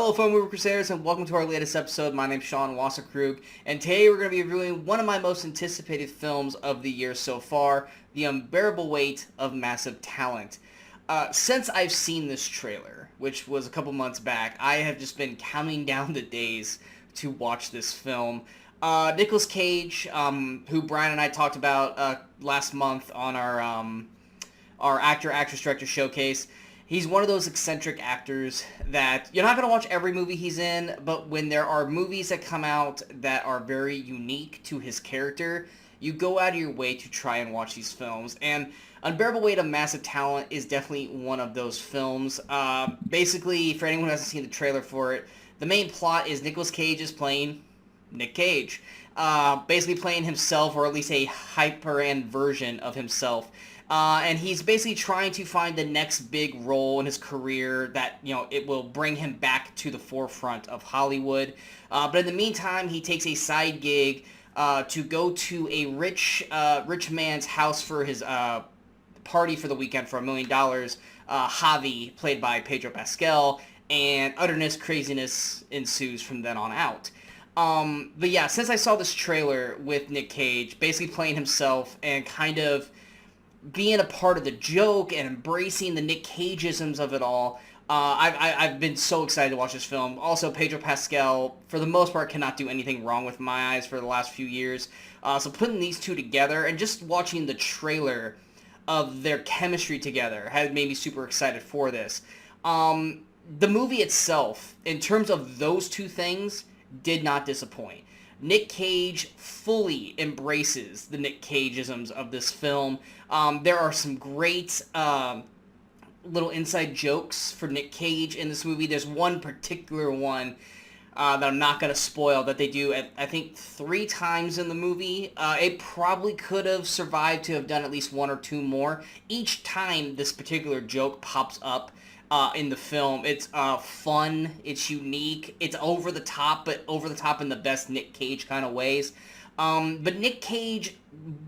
Hello, fellow Movie Crusaders, and welcome to our latest episode. My name's Sean Wasserkrug, and today we're going to be reviewing one of my most anticipated films of the year so far, The Unbearable Weight of Massive Talent. Since I've seen this trailer, which was a couple months back, I have just been counting down the days to watch this film. Nicolas Cage, who Brian and I talked about last month on our actor, actress, director showcase. He's one of those eccentric actors that you're not going to watch every movie he's in, but when there are movies that come out that are very unique to his character, you go out of your way to try and watch these films. And Unbearable Weight of Massive Talent is definitely one of those films. Basically, for anyone who hasn't seen the trailer for it, the main plot is Nicolas Cage is playing Nick Cage. Basically playing himself, or at least a hyper-end version of himself. And he's basically trying to find the next big role in his career that, it will bring him back to the forefront of Hollywood. But in the meantime, he takes a side gig to go to a rich man's house for his party for the weekend for $1 million. Javi, played by Pedro Pascal, and utterness, craziness ensues from then on out. But yeah, since I saw this trailer with Nick Cage basically playing himself and kind of being a part of the joke and embracing the Nick Cageisms of it all, I've been so excited to watch this film. Also, Pedro Pascal, for the most part, cannot do anything wrong with my eyes for the last few years. So putting these two together and just watching the trailer of their chemistry together has made me super excited for this. The movie itself, in terms of those two things, did not disappoint. Nick Cage fully embraces the Nick Cageisms of this film. There are some great little inside jokes for Nick Cage in this movie. There's one particular one that I'm not going to spoil that they do, I think, 3 times in the movie. It probably could have survived to have done at least 1 or 2 more. Each time this particular joke pops up in the film, it's fun, it's unique, it's over the top, but over the top in the best Nick Cage kind of ways. But Nick Cage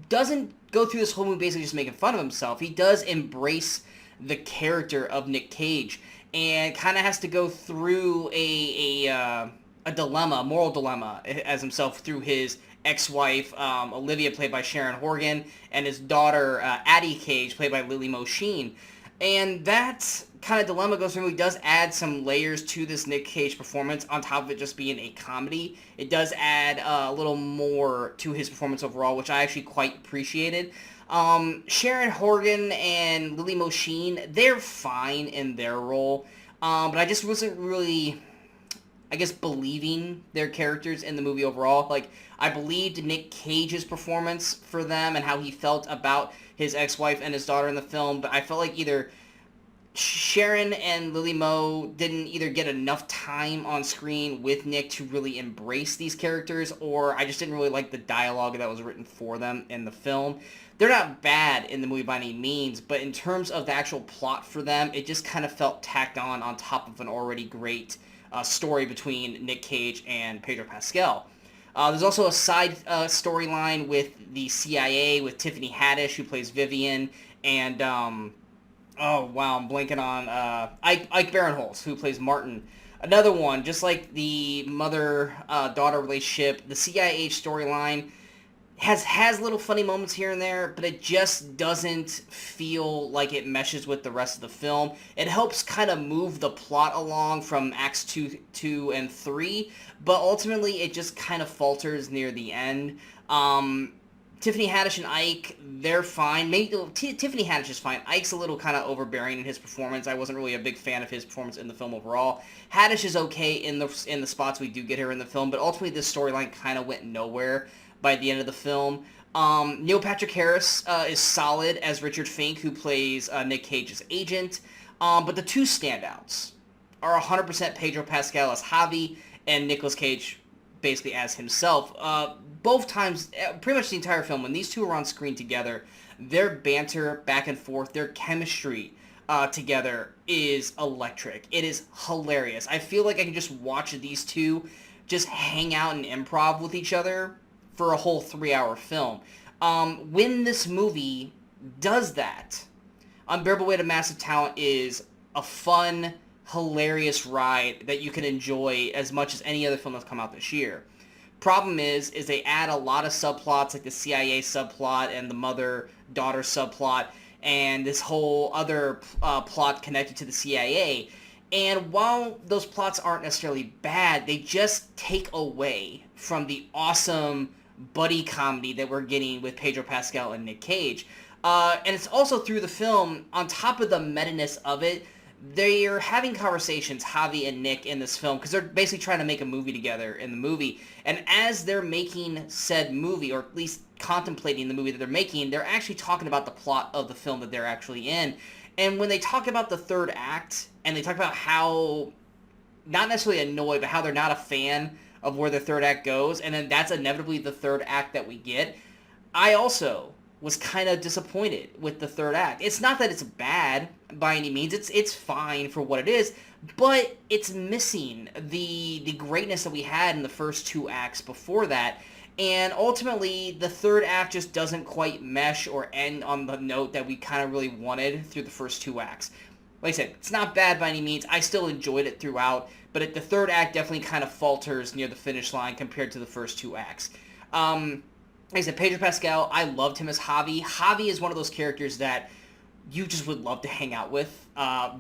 doesn't go through this whole movie basically just making fun of himself. He does embrace the character of Nick Cage and kind of has to go through a dilemma, a moral dilemma as himself through his ex-wife, Olivia, played by Sharon Horgan, and his daughter, Addie Cage, played by Lily Mosheen. And that kind of dilemma goes through. He does add some layers to this Nick Cage performance on top of it just being a comedy. It does add a little more to his performance overall, which I actually quite appreciated. Sharon Horgan and Lily Mosheen, they're fine in their role, but I just wasn't really, believing their characters in the movie overall. Like, I believed Nick Cage's performance for them and how he felt about his ex-wife and his daughter in the film, but I felt like either Sharon and Lily Mo didn't either get enough time on screen with Nick to really embrace these characters, or I just didn't really like the dialogue that was written for them in the film. They're not bad in the movie by any means, but in terms of the actual plot for them, it just kind of felt tacked on top of an already great story between Nick Cage and Pedro Pascal. There's also a side storyline with the CIA, with Tiffany Haddish, who plays Vivian, and, I'm blanking on Ike Barinholtz, who plays Martin. Another one, just like the mother-daughter relationship, the CIA storyline has little funny moments here and there, but it just doesn't feel like it meshes with the rest of the film. It helps kind of move the plot along from Acts 2 and 3, but ultimately it just kind of falters near the end. Tiffany Haddish and Ike, they're fine. Tiffany Haddish is fine. Ike's a little kind of overbearing in his performance. I wasn't really a big fan of his performance in the film overall. Haddish is okay in the spots we do get her in the film, but ultimately this storyline kind of went nowhere by the end of the film. Neil Patrick Harris is solid as Richard Fink, who plays Nick Cage's agent. But the two standouts are 100% Pedro Pascal as Javi and Nicolas Cage basically as himself. Both times, pretty much the entire film, when these two are on screen together, their banter back and forth, their chemistry together is electric. It is hilarious. I feel like I can just watch these two just hang out and improv with each other for a whole 3-hour film. When this movie does that, Unbearable Weight of Massive Talent is a fun, hilarious ride that you can enjoy as much as any other film that's come out this year. Problem is they add a lot of subplots, like the CIA subplot and the mother-daughter subplot, and this whole other plot connected to the CIA. And while those plots aren't necessarily bad, they just take away from the awesome buddy comedy that we're getting with Pedro Pascal and Nick Cage. And it's also through the film, on top of the meta-ness of it, they're having conversations, Javi and Nick, in this film, because they're basically trying to make a movie together in the movie. And as they're making said movie, or at least contemplating the movie that they're making, they're actually talking about the plot of the film that they're actually in. And when they talk about the third act, and they talk about how, not necessarily annoyed, but how they're not a fan of where the third act goes, and then that's inevitably the third act that we get, I also was kind of disappointed with the third act. It's not that it's bad by any means. It's fine for what it is, but it's missing the greatness that we had in the first two acts before that. And ultimately, the third act just doesn't quite mesh or end on the note that we kind of really wanted through the first two acts. Like I said, it's not bad by any means. I still enjoyed it throughout, but the third act definitely kind of falters near the finish line compared to the first two acts. Like I said, Pedro Pascal, I loved him as Javi. Javi is one of those characters that you just would love to hang out with.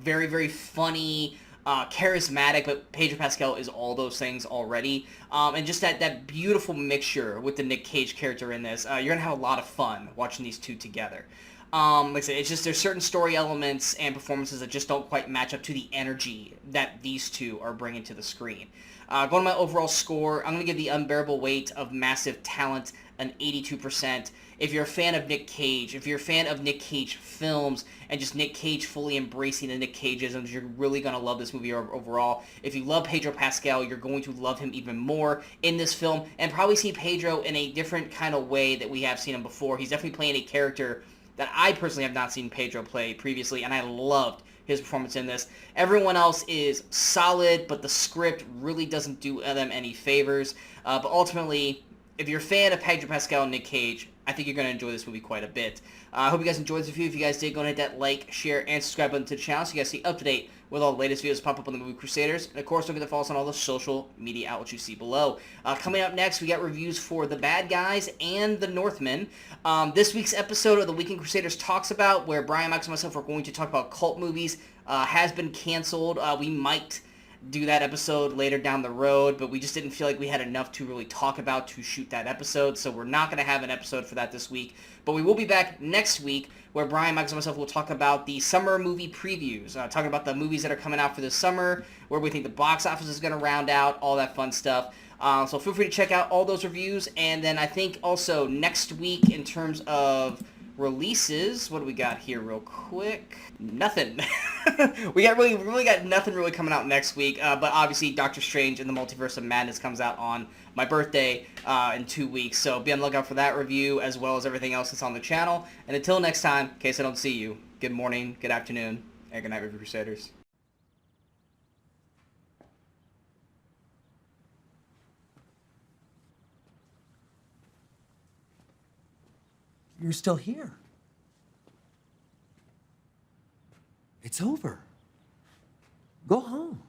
Very, very funny, charismatic, but Pedro Pascal is all those things already. And just that beautiful mixture with the Nick Cage character in this. You're going to have a lot of fun watching these two together. Like I said, it's just there's certain story elements and performances that just don't quite match up to the energy that these two are bringing to the screen. Going to my overall score, I'm going to give The Unbearable Weight of Massive Talent an 82%. If you're a fan of Nick Cage, if you're a fan of Nick Cage films, and just Nick Cage fully embracing the Nick Cageisms, you're really going to love this movie overall. If you love Pedro Pascal, you're going to love him even more in this film, and probably see Pedro in a different kind of way that we have seen him before. He's definitely playing a character that I personally have not seen Pedro play previously, and I loved his performance in this. Everyone else is solid, but the script really doesn't do them any favors. But ultimately, if you're a fan of Pedro Pascal and Nick Cage, I think you're going to enjoy this movie quite a bit. I hope you guys enjoyed this review. If you guys did, go ahead and hit that like, share, and subscribe button to the channel so you guys stay up to date with all the latest videos pop up on the Movie Crusaders. And of course, don't forget to follow us on all the social media outlets you see below. Coming up next, we got reviews for The Bad Guys and The Northman. This week's episode of the Weekend Crusaders Talks About, where Brian, Max, and myself are going to talk about cult movies, has been canceled. We might do that episode later down the road, but we just didn't feel like we had enough to really talk about to shoot that episode, so we're not going to have an episode for that this week. But we will be back next week, where Brian, Max, and myself will talk about the summer movie previews, talking about the movies that are coming out for this summer, where we think the box office is going to round out, all that fun stuff. So feel free to check out all those reviews, and then I think also next week in terms of releases, what do we got here real quick? Nothing. we really got nothing really coming out next week, but obviously Doctor Strange and the Multiverse of Madness comes out on my birthday in 2 weeks, so be on the lookout for that review as well as everything else that's on the channel. And until next time, in case I don't see you, good morning, good afternoon, and good night, Movie Crusaders. You're still here. It's over. Go home.